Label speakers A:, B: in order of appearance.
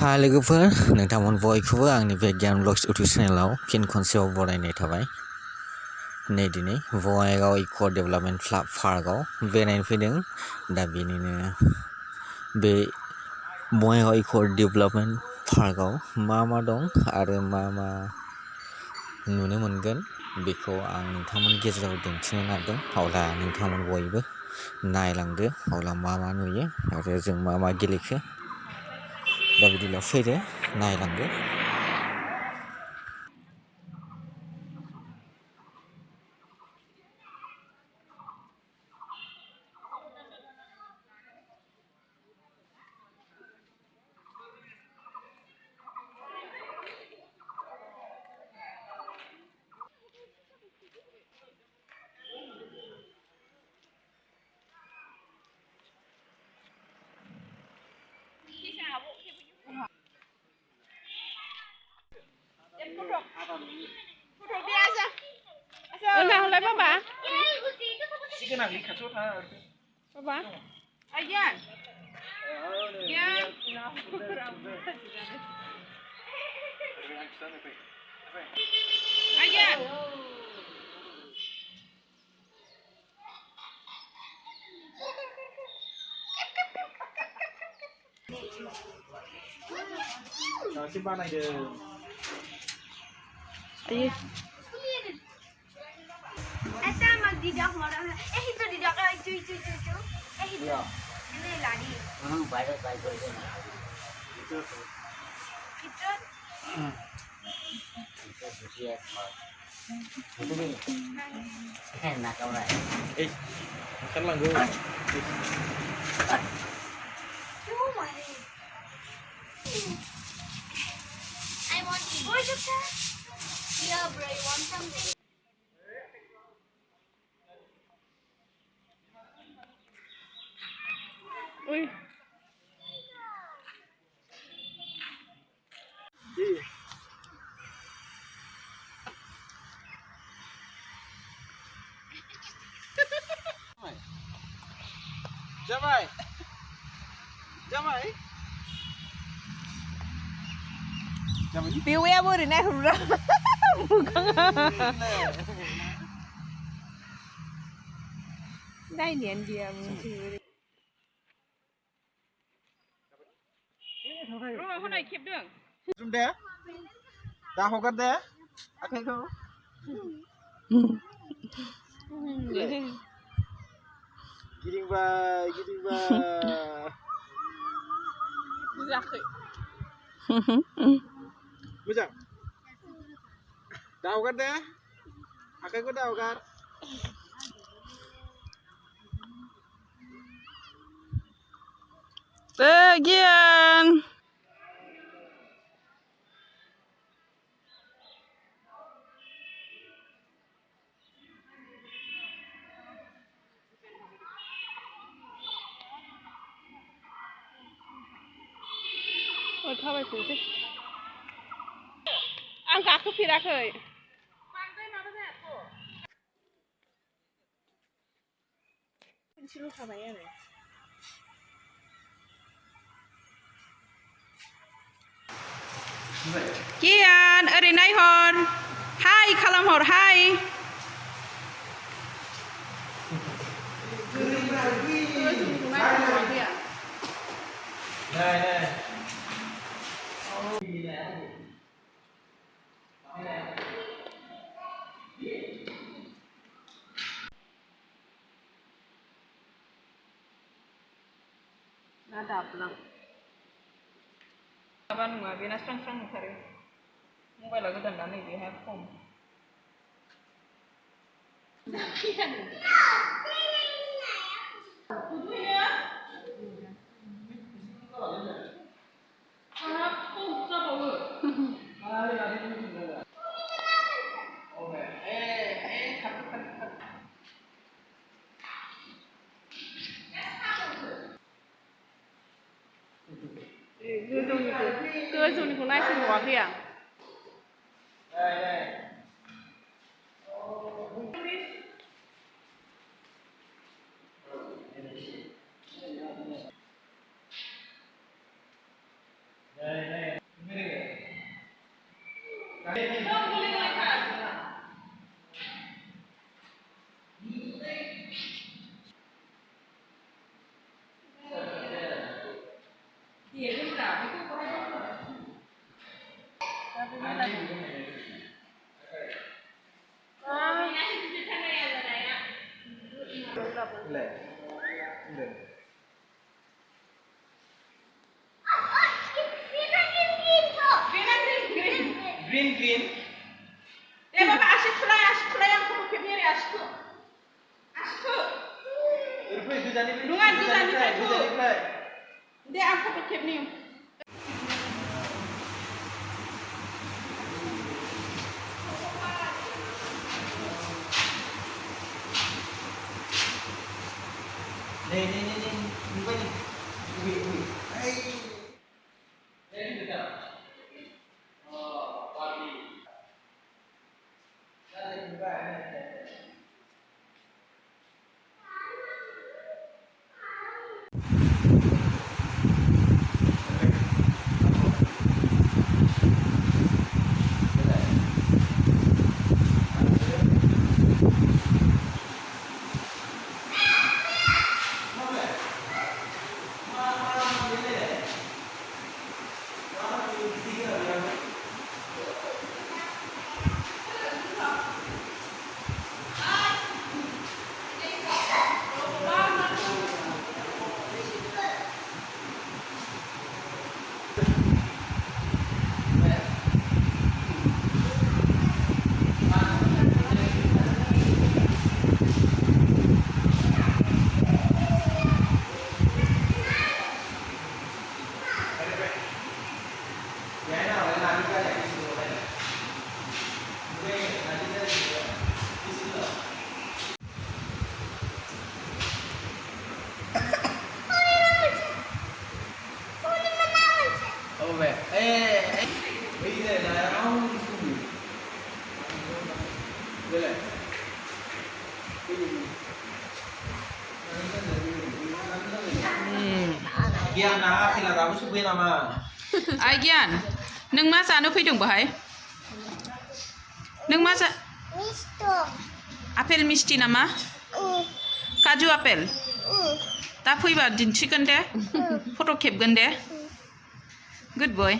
A: हा लोगोफोर नोंथांमोन बयखौबो आंनि बे गियान ब्लग्स इउटुब चेनेलाव फिन खनसेयाव बरायनाय थाबाय। नै दिनै बङाइगाव इक' डेभेलपमेन्ट पार्कआव बेरायनो फैदों। दा बेनिनो बे बङाइगाव इक' डेभेलपमेन्ट पार्कआव मा दं आरो मा नुनो मोनगोन बेखौ आं नोंथांमोननि गेजेराव दिन्थिनो नागिरदों। अब्ला नोंथांमोन बयबो नायलांदो अब्ला मा नुयो आरो जों मा गेलेखो। दा बिदिब्ला फैदो नायलांदो।
B: Nào lấy bà.
C: Cái nào đi khát sốt hả?
B: Bà. Ai Gian. Gian. Nó. Ai Gian.
C: Rồi xin ba này được.
B: Ai.
D: Asa magdidak mo lang. Ito didak ay chu. Ito. Ini lari.
A: Virus Ito.
D: Ito.
A: Enak kau lah.
C: Kan lang go.
D: Cuma I want to go to that. Yeah, bro, you want something?
B: Ui.
C: Đi. Jamai.
B: Piu em ơi, này không ra. Đây niên điểm chứ. Rồi, hôm nay kịp đường.
C: Zoom deh. Dah hokan deh. Akai kau. Giring ba.
B: Zakı.
C: Bujang. Dah hokan deh. Akai kau dah hokan.
B: Gian. Ôi thôi mày phủi chứ. Ăn cá cứ phi ra khởi. Xin lúc sao mày này. Gian, ở đây này hòn. Hai, kalam hor hai.
C: Này.
B: Ada pulang. Abang nggak biasa serang cari. Mobile lagi dan nih di handphone. Cơ dùng của này xin hóa kìa.
C: Đây. green.
B: deh bapak asik tulai yang kudu kebir ya asik tuh
C: Rupai itu jadi.
B: Dungan, dungan,
C: Itu jadi
B: dungan.
C: play.
B: deh aku kudu kebir
C: Nih. Rupai ni. Ui. Hey. Ini kita. Oh, pagi. Ada juga. Oh, về. Ê. Bây giờ là nó đây này. Gian na thì là tao muốn biết mà.
B: ai gian nâng má sa nó fैदों bahay nâng má sa
D: Misto.
B: apel misti nama kaju apel दा faba दिन्थिगोन दे फट' खेबगोन दे good बय